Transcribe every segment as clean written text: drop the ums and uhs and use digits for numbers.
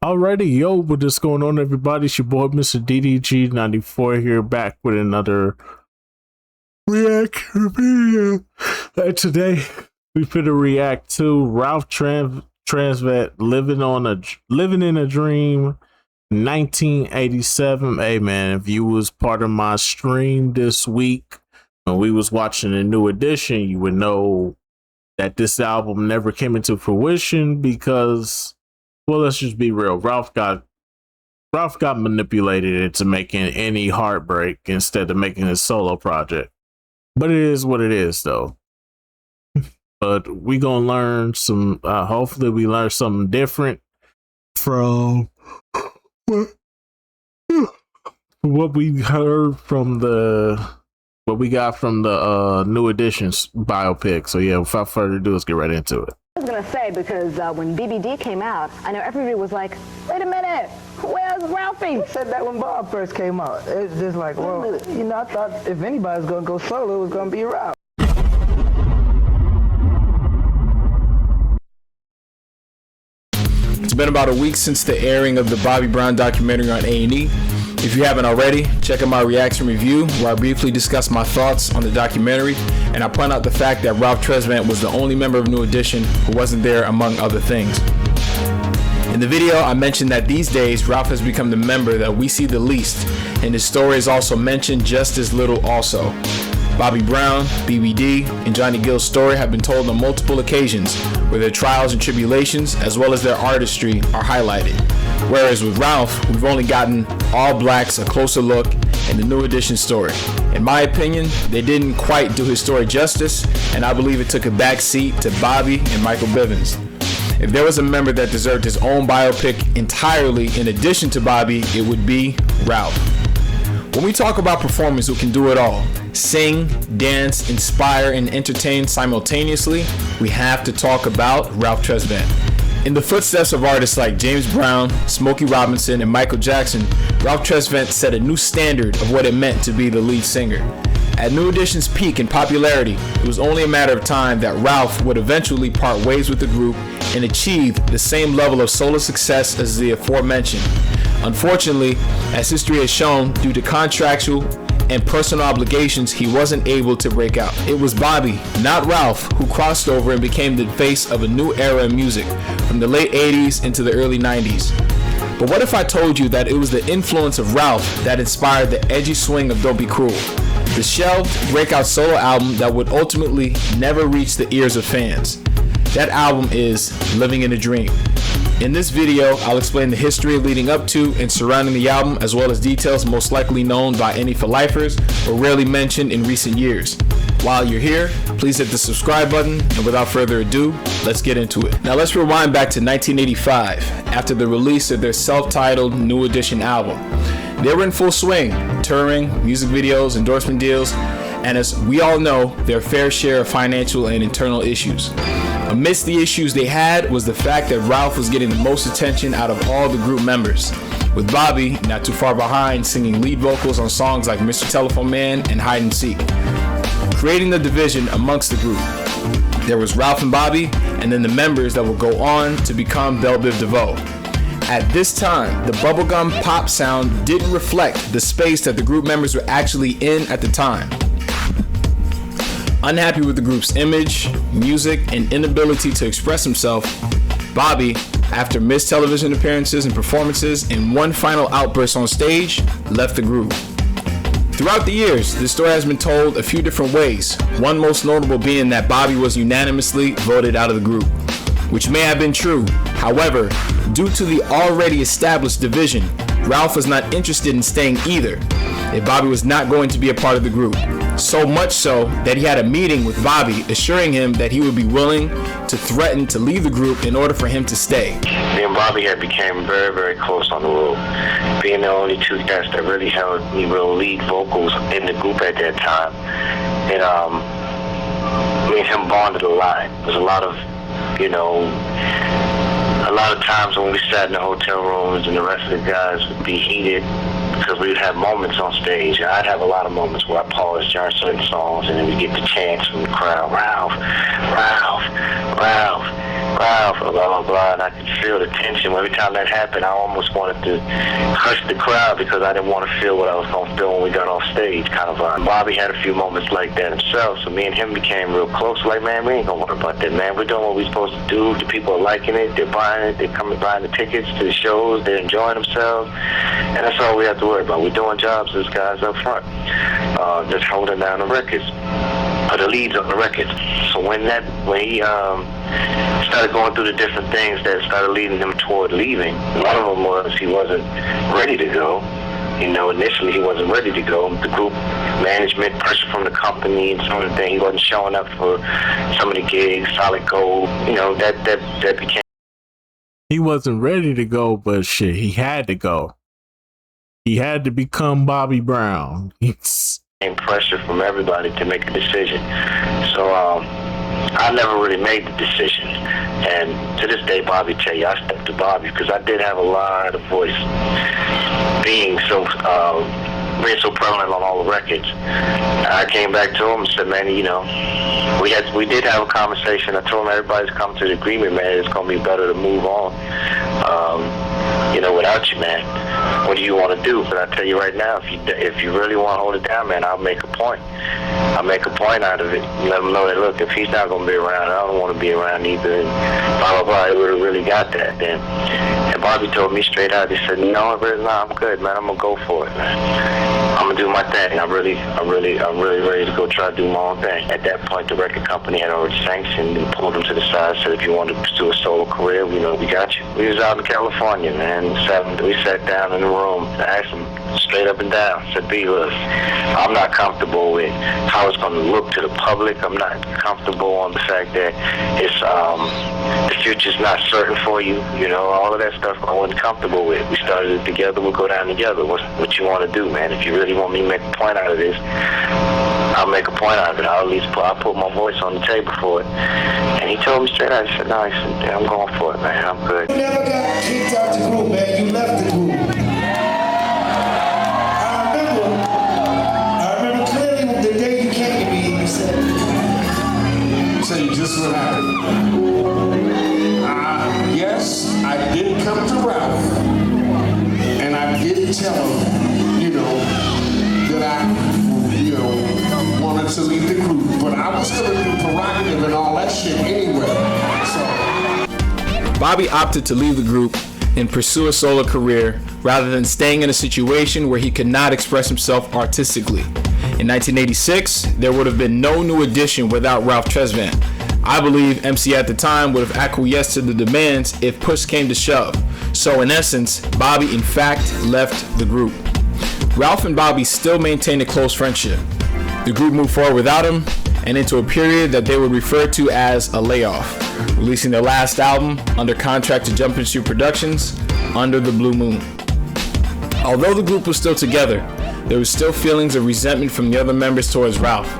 Alrighty, yo, what is going on, everybody? It's your boy, Mr. DDG94 here, back with another reaction video. Today, we finna react to Ralph Tresvant, Living in a Dream, 1987. Hey, man, if you was part of my stream this week, when we was watching a New Edition, you would know that this album never came into fruition because, well, let's just be real. Ralph got manipulated into making any Heartbreak instead of making his solo project. But it is what it is, though. But we gonna learn some. Hopefully, we learn something different from what we heard from what we got from the New Edition's biopic. So yeah, without further ado, let's get right into it. I was gonna say, because when BBD came out, I know everybody was like, wait a minute, where's Ralphie? I said that when Bob first came out. It's just like, well, you know, I thought if anybody's gonna go solo, it was gonna be Ralph. It's been about a week since the airing of the Bobby Brown documentary on A&E. If you haven't already, check out my reaction review where I briefly discuss my thoughts on the documentary, and I point out the fact that Ralph Tresvant was the only member of New Edition who wasn't there, among other things. In the video, I mentioned that these days, Ralph has become the member that we see the least, and his story is also mentioned just as little also. Bobby Brown, BBD, and Johnny Gill's story have been told on multiple occasions, where their trials and tribulations, as well as their artistry, are highlighted. Whereas with Ralph, we've only gotten All Blacks a closer look in the New Edition story. In my opinion, they didn't quite do his story justice, and I believe it took a back seat to Bobby and Michael Bivins. If there was a member that deserved his own biopic entirely in addition to Bobby, it would be Ralph. When we talk about performers who can do it all, sing, dance, inspire, and entertain simultaneously, we have to talk about Ralph Tresvant. In the footsteps of artists like James Brown, Smokey Robinson, and Michael Jackson, Ralph Tresvant set a new standard of what it meant to be the lead singer. At New Edition's peak in popularity, it was only a matter of time that Ralph would eventually part ways with the group and achieve the same level of solo success as the aforementioned. Unfortunately, as history has shown, due to contractual and personal obligations, he wasn't able to break out. It was Bobby, not Ralph, who crossed over and became the face of a new era in music, from the late 80s into the early 90s. But what if I told you that it was the influence of Ralph that inspired the edgy swing of Don't Be Cruel, the shelved breakout solo album that would ultimately never reach the ears of fans? That album is Living in a Dream. In this video, I'll explain the history leading up to and surrounding the album, as well as details most likely known by any for-lifers or rarely mentioned in recent years. While you're here, please hit the subscribe button, and without further ado, let's get into it. Now let's rewind back to 1985, after the release of their self-titled New Edition album. They were in full swing, touring, music videos, endorsement deals, and as we all know, their fair share of financial and internal issues. Amidst the issues they had was the fact that Ralph was getting the most attention out of all the group members, with Bobby not too far behind singing lead vocals on songs like Mr. Telephone Man and Hide and Seek, creating the division amongst the group. There was Ralph and Bobby, and then the members that would go on to become Belle Biv DeVoe. At this time, the bubblegum pop sound didn't reflect the space that the group members were actually in at the time. Unhappy with the group's image, music, and inability to express himself, Bobby, after missed television appearances and performances and one final outburst on stage, left the group. Throughout the years, this story has been told a few different ways, one most notable being that Bobby was unanimously voted out of the group, which may have been true. However, due to the already established division, Ralph was not interested in staying either, if Bobby was not going to be a part of the group. So much so that he had a meeting with Bobby assuring him that he would be willing to threaten to leave the group in order for him to stay. Me and Bobby had became very, very close on the road, being the only two cats that really held real lead vocals in the group at that time. And me and him bonded a lot. There's a lot of times when we sat in the hotel rooms and the rest of the guys would be heated because we'd have moments on stage. I'd have a lot of moments where I pause during certain songs and then we get the chants from the crowd, Ralph, Ralph, Ralph. Ralph, blah, blah, blah, and I could feel the tension. Every time that happened, I almost wanted to hush the crowd because I didn't want to feel what I was going to feel when we got off stage, kind of. Bobby had a few moments like that himself, so me and him became real close. Like, man, we ain't going to worry about that, man. We're doing what we're supposed to do. The people are liking it. They're buying it. They're coming buying the tickets to the shows. They're enjoying themselves, and that's all we have to worry about. We're doing jobs as guys up front, just holding down the records, or the leads on the records. So when he started going through the different things that started leading him toward leaving, one of them was he wasn't ready to go. You know, initially he wasn't ready to go. The group management, pressure from the company, and some of the things, he wasn't showing up for some of the gigs, Solid Gold. You know, that became. He wasn't ready to go, but shit, he had to go. He had to become Bobby Brown. Pressure from everybody to make a decision. So I never really made the decision. And to this day, Bobby tell you, I stepped to Bobby because I did have a lot of voice being so prevalent on all the records. I came back to him and said, man, you know, we did have a conversation. I told him everybody's come to the agreement, man, it's going to be better to move on, you know, without you, man. What do you want to do? But I tell you right now, if you really want to hold it down, man, I'll make a point. I'll make a point out of it. Let him know that, look, if he's not going to be around, I don't want to be around either. And blah, blah, blah. He would have really got that then. And Bobby told me straight out, he said, no, I'm good, man. I'm going to go for it, man. I'm going to do my thing. I'm really ready to go try to do my own thing. At that point, the record company had already sanctioned and pulled him to the side, said, if you want to pursue a solo career, you know, we got you. We was out in California, man. We sat down in the room. I asked him straight up and down. I said, B, look, I'm not comfortable with how it's going to look to the public. I'm not comfortable on the fact that it's the future's not certain for you. You know, all of that stuff I wasn't comfortable with. We started it together. We'll go down together. What you want to do, man? If you really want me to make a point out of this, I'll make a point out of it. I'll at least put my voice on the table for it. And he told me straight out, he said, no, he said, yeah, I'm going for it, man. I'm good. You never got kicked out the group, man. You left the group. I remember clearly the day you came to me and you said, just what happened. Yes, I did come to Ralph, and I did tell him, you know, that I, you know, wanted to leave the group, but I was going to do prerogative and all that shit anyway. So Bobby opted to leave the group and pursue a solo career rather than staying in a situation where he could not express himself artistically. In 1986, there would have been no New Edition without Ralph Tresvant. I believe MC at the time would have acquiesced to the demands if push came to shove. So in essence, Bobby in fact left the group. Ralph and Bobby still maintained a close friendship. The group moved forward without him and into a period that they would refer to as a layoff, releasing their last album under contract to Jumping Street Productions, Under the Blue Moon. Although the group was still together, there was still feelings of resentment from the other members towards Ralph.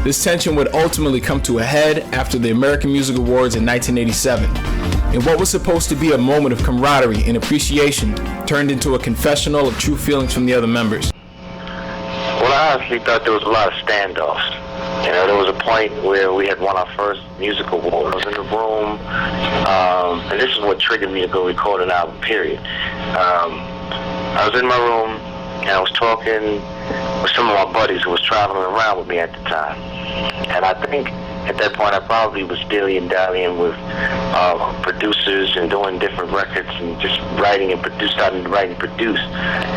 This tension would ultimately come to a head after the American Music Awards in 1987, and what was supposed to be a moment of camaraderie and appreciation turned into a confessional of true feelings from the other members. Well, I honestly thought there was a lot of standoffs. You know, there was a point where we had won our first music award. I was in the room, and this is what triggered me to go record an album, period. I was in my room, and I was talking with some of my buddies who was traveling around with me at the time. And I think at that point I probably was dilly-dallying with producers and doing different records and just writing and starting to write and produce,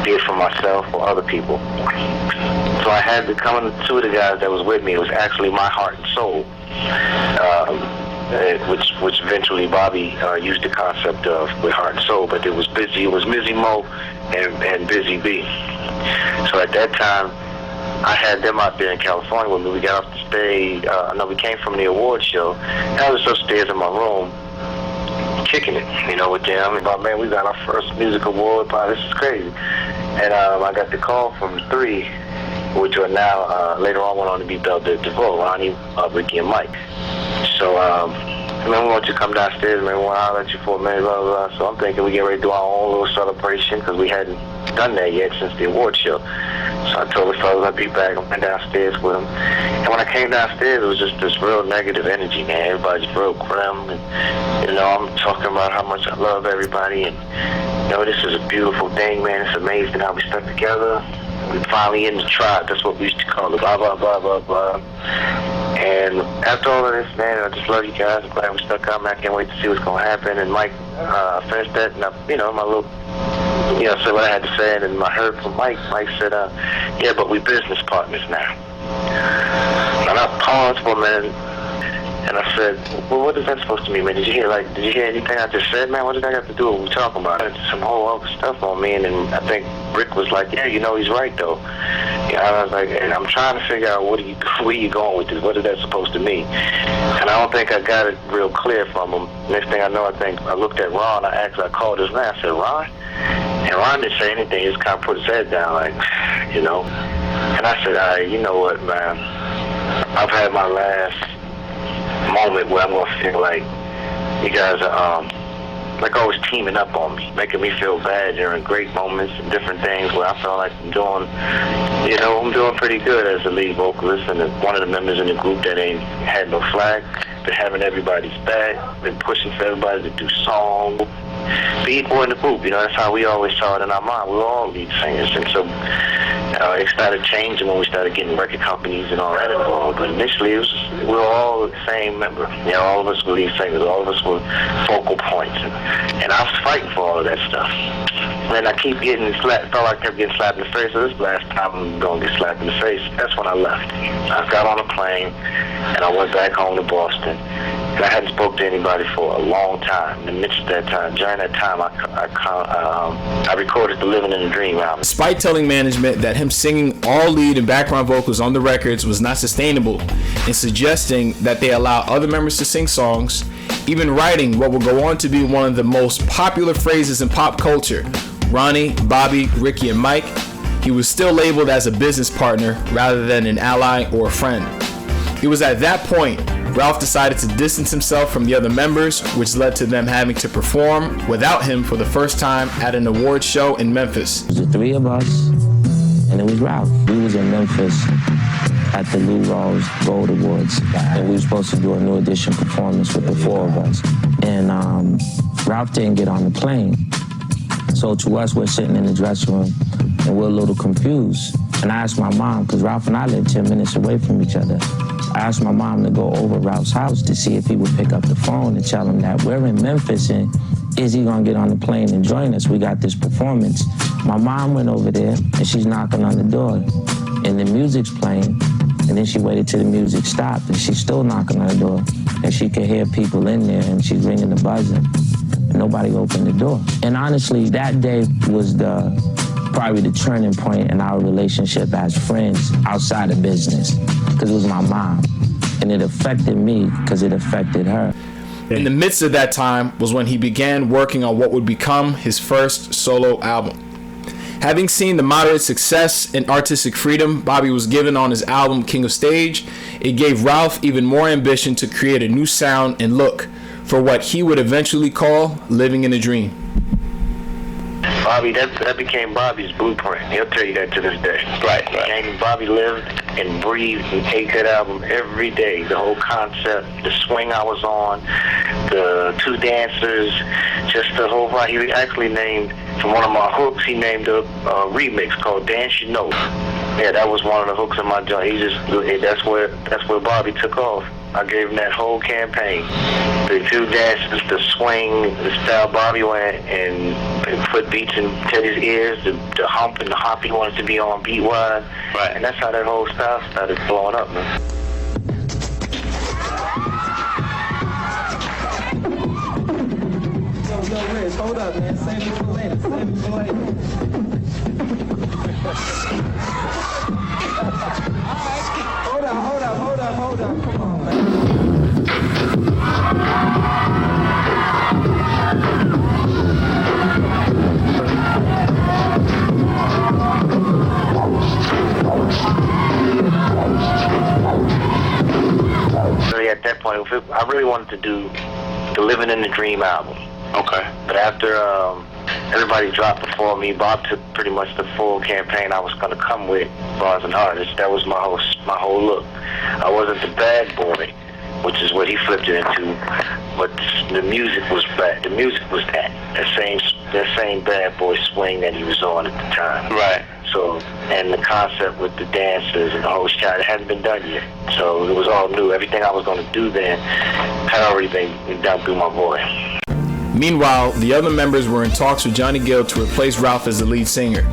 be it for myself or other people. So I had to come in, two of the guys that was with me, it was actually My Heart and Soul, which eventually Bobby used the concept of with Heart and Soul, but it was Mizzy Mo and Busy B. So at that time, I had them out there in California with me. We got off the stage. We came from the award show. And I was upstairs in my room, kicking it, you know, with them. And man, we got our first music award. Wow, this is crazy. And I got the call from three, which are now later on went on to be Belle de DeVoe, Ronnie, Ricky, and Mike. So, man, we want you to come downstairs, man. We want to holler at you for a minute, blah, blah, blah. So I'm thinking we get ready to do our own little celebration because we hadn't done that yet since the award show. So I told the fellas I'd be back. I went downstairs with them. And when I came downstairs, it was just this real negative energy, man. Everybody's real grim. And, I'm talking about how much I love everybody. And, this is a beautiful thing, man. It's amazing how we stuck together. We finally in the tribe. That's what we used to call it. Blah, blah, blah, blah, blah. And after all of this, man, I just love you guys. I'm glad we stuck out, man. I can't wait to see what's going to happen. And Mike finished that. And, my little... said what I had to say, and then I heard from Mike. Mike said, yeah, but we business partners now. And I paused for a minute, and I said, well, what is that supposed to mean, man? Did you hear anything I just said, man? What did that have to do with what we're talking about? It's some whole other stuff on me, and then I think Rick was like, yeah, he's right, though. I was like, and I'm trying to figure out where you going with this? What is that supposed to mean? And I don't think I got it real clear from him. Next thing I know, I looked at Ron. I called his man. I said, Ron? And Ron didn't say anything. He just kind of put his head down, like, And I said, all right, you know what, man? I've had my last moment where I'm going to feel like you guys are, always teaming up on me, making me feel bad during great moments and different things where I feel like I'm doing pretty good as a lead vocalist and one of the members in the group that ain't had no flag, been having everybody's back, been pushing for everybody to do songs, be equal in the group. That's how we always saw it in our mind. We were all lead singers, and so it started changing when we started getting record companies and all that involved. But initially, we were all the same member. All of us were lead singers. All of us were focal points, and I was fighting for all of that stuff. And I keep getting slapped. Felt like I kept getting slapped in the face. So this last time I'm going to get slapped in the face. That's when I left. I got on a plane, and I went back home to Boston. And I hadn't spoke to anybody for a long time. In the midst of that time, during that time, I recorded the Living in a Dream album. Despite telling management that him singing all lead and background vocals on the records was not sustainable, and suggesting that they allow other members to sing songs, even writing what will go on to be one of the most popular phrases in pop culture, Ronnie, Bobby, Ricky, and Mike, he was still labeled as a business partner rather than an ally or a friend. It was at that point Ralph decided to distance himself from the other members, which led to them having to perform without him for the first time at an awards show in Memphis. It was the three of us, and it was Ralph. We was in Memphis at the Lou Rawls Gold Awards, and we were supposed to do a New Edition performance with the four of us. And Ralph didn't get on the plane. So to us, we're sitting in the dressing room, and we're a little confused. And I asked my mom, because Ralph and I live 10 minutes away from each other. I asked my mom to go over Ralph's house to see if he would pick up the phone and tell him that we're in Memphis and is he gonna get on the plane and join us? We got this performance. My mom went over there and she's knocking on the door and the music's playing, and then she waited till the music stopped and she's still knocking on the door and she could hear people in there and she's ringing the buzzer and nobody opened the door. And honestly, that day was probably the turning point in our relationship as friends outside of business, because it was my mom, and it affected me because it affected her. In the midst of that time was when he began working on what would become his first solo album. Having seen the moderate success and artistic freedom Bobby was given on his album King of Stage, it gave Ralph even more ambition to create a new sound and look for what he would eventually call Living in a Dream. Bobby, that became Bobby's blueprint. He'll tell you that to this day. Right. And Bobby lived and breathed and ate that album every day. The whole concept, the swing I was on, the two dancers, just the whole vibe. He actually named, from one of my hooks, he named a remix called Dance You Know. Yeah, that was one of the hooks in my joint. That's where Bobby took off. I gave him that whole campaign. The two dances, the swing, the style Bobby went, and put beats in Teddy's ears, the hump and the hop he wanted to be on beat-wise. Right. And that's how that whole style started blowing up, man. Yo, Riz, hold up, man. Save it for later. Save it for later. Hold up. Come on, man. Really, at that point, I really wanted to do the Living in the Dream album. Okay. But after everybody dropped before me. Bob took pretty much the full campaign I was going to come with as far as an artist. That was my whole look. I wasn't the bad boy, which is what he flipped it into, but the music was bad. The music was that same bad boy swing that he was on at the time. Right. So, and the concept with the dancers and the whole shot, it hadn't been done yet. So it was all new. Everything I was going to do then had already been done through my boy. Meanwhile, the other members were in talks with Johnny Gill to replace Ralph as the lead singer.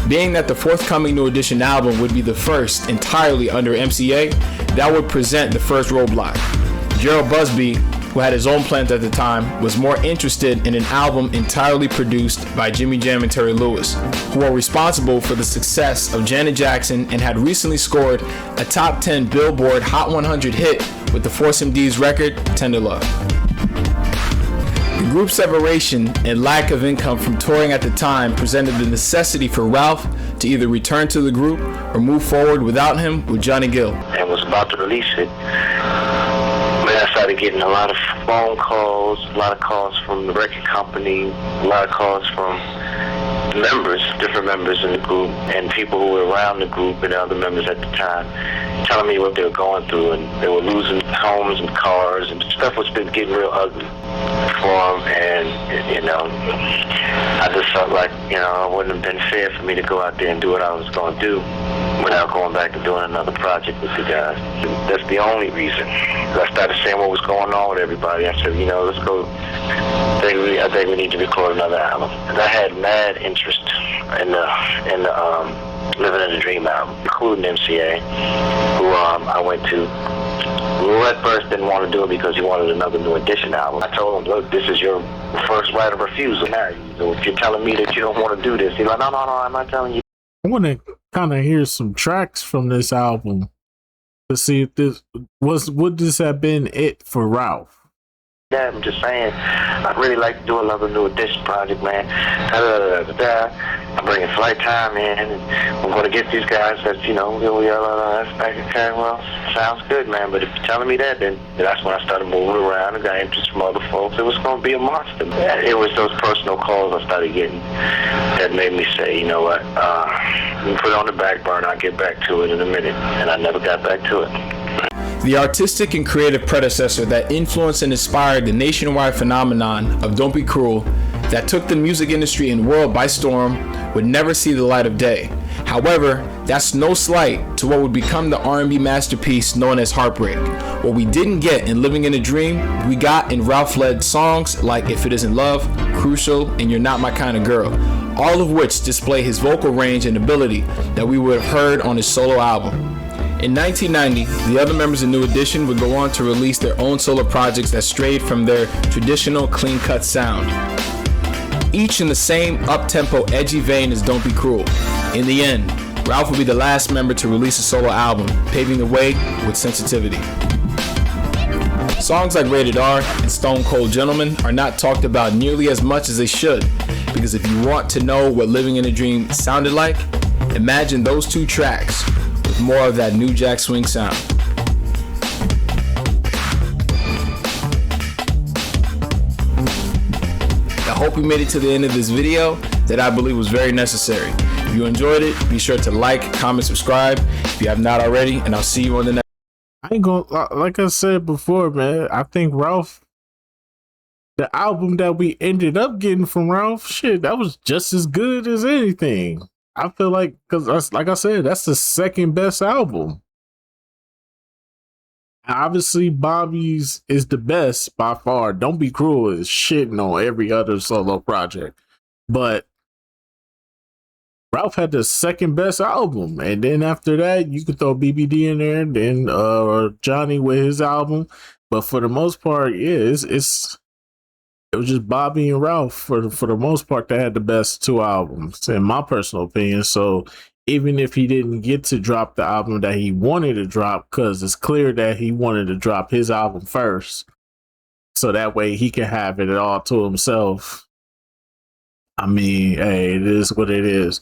Being that the forthcoming New Edition album would be the first entirely under MCA, that would present the first roadblock. Gerald Busby, who had his own plans at the time, was more interested in an album entirely produced by Jimmy Jam and Terry Lewis, who were responsible for the success of Janet Jackson and had recently scored a top 10 Billboard Hot 100 hit with the Force MD's record, Tender Love. The group's separation and lack of income from touring at the time presented the necessity for Ralph to either return to the group or move forward without him with Johnny Gill. And was about to release it. I started getting a lot of phone calls, a lot of calls from the record company, a lot of calls from members, different members in the group, and people who were around the group and other members at the time, telling me what they were going through, and they were losing homes and cars, and stuff was been getting real ugly for them. And you know, I just felt like, you know, it wouldn't have been fair for me to go out there and do what I was going to do without going back to doing another project with you guys. That's the only reason. I started saying what was going on with everybody. I said, you know, let's go. I think we need to record another album. And I had mad interest in the Living in the Dream album, including MCA, who I went to. Who at first didn't want to do it because he wanted another New Edition album. I told him, look, this is your first right of refusal now. So if you're telling me that you don't want to do this, he's like, no, I'm not telling you. I want to kind of hear some tracks from this album to see if this would this have been it for Ralph. Yeah, I'm just saying, I'd really like to do another New Edition project, man. I'm bringing Flight Time in, and we're going to get these guys that, you know, okay, well, sounds good, man, but if you're telling me that, then that's when I started moving around and got interest from other folks. It was going to be a monster. It was those personal calls I started getting that made me say, you know what, we put it on the back burner, I'll get back to it in a minute, and I never got back to it. The artistic and creative predecessor that influenced and inspired the nationwide phenomenon of Don't Be Cruel, that took the music industry and world by storm, would never see the light of day. However, that's no slight to what would become the R&B masterpiece known as Heartbreak. What we didn't get in Living in a Dream, we got in Ralph-led songs like If It Isn't Love, Crucial, and You're Not My Kind of Girl, all of which display his vocal range and ability that we would have heard on his solo album. In 1990, the other members of New Edition would go on to release their own solo projects that strayed from their traditional clean-cut sound, each in the same up-tempo, edgy vein as Don't Be Cruel. In the end, Ralph would be the last member to release a solo album, paving the way with Sensitivity. Songs like Rated R and Stone Cold Gentleman are not talked about nearly as much as they should, because if you want to know what Living in a Dream sounded like, imagine those two tracks with more of that New Jack Swing sound. I hope you made it to the end of this video that I believe was very necessary. If you enjoyed it, be sure to like, comment, subscribe if you have not already, and I'll see you on the next. I ain't gonna, like I said before, man, I think Ralph, the album that we ended up getting from Ralph, shit, that was just as good as anything. I feel like, because like I said, that's the second best album. Obviously, Bobby's is the best by far. Don't Be Cruel is shitting on every other solo project. But Ralph had the second best album. And then after that, you could throw BBD in there, and then Johnny with his album. But for the most part, yeah, it was just Bobby and Ralph for the most part that had the best two albums, in my personal opinion. So even if he didn't get to drop the album that he wanted to drop, because it's clear that he wanted to drop his album first, so that way he can have it all to himself. I mean, hey, it is what it is.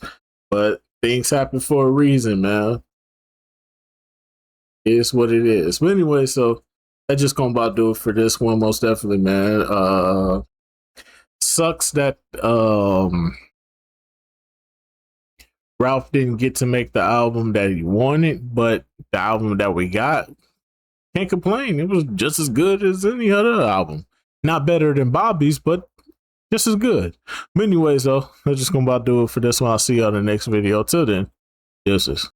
But things happen for a reason, man. It is what it is. But anyway, so that's just gonna about do it for this one, most definitely, man. sucks that Ralph didn't get to make the album that he wanted, but the album that we got, can't complain. It was just as good as any other album. Not better than Bobby's, but just as good. But anyways, though, I'm just gonna about do it for this one. I'll see you on the next video. Till then, deuces.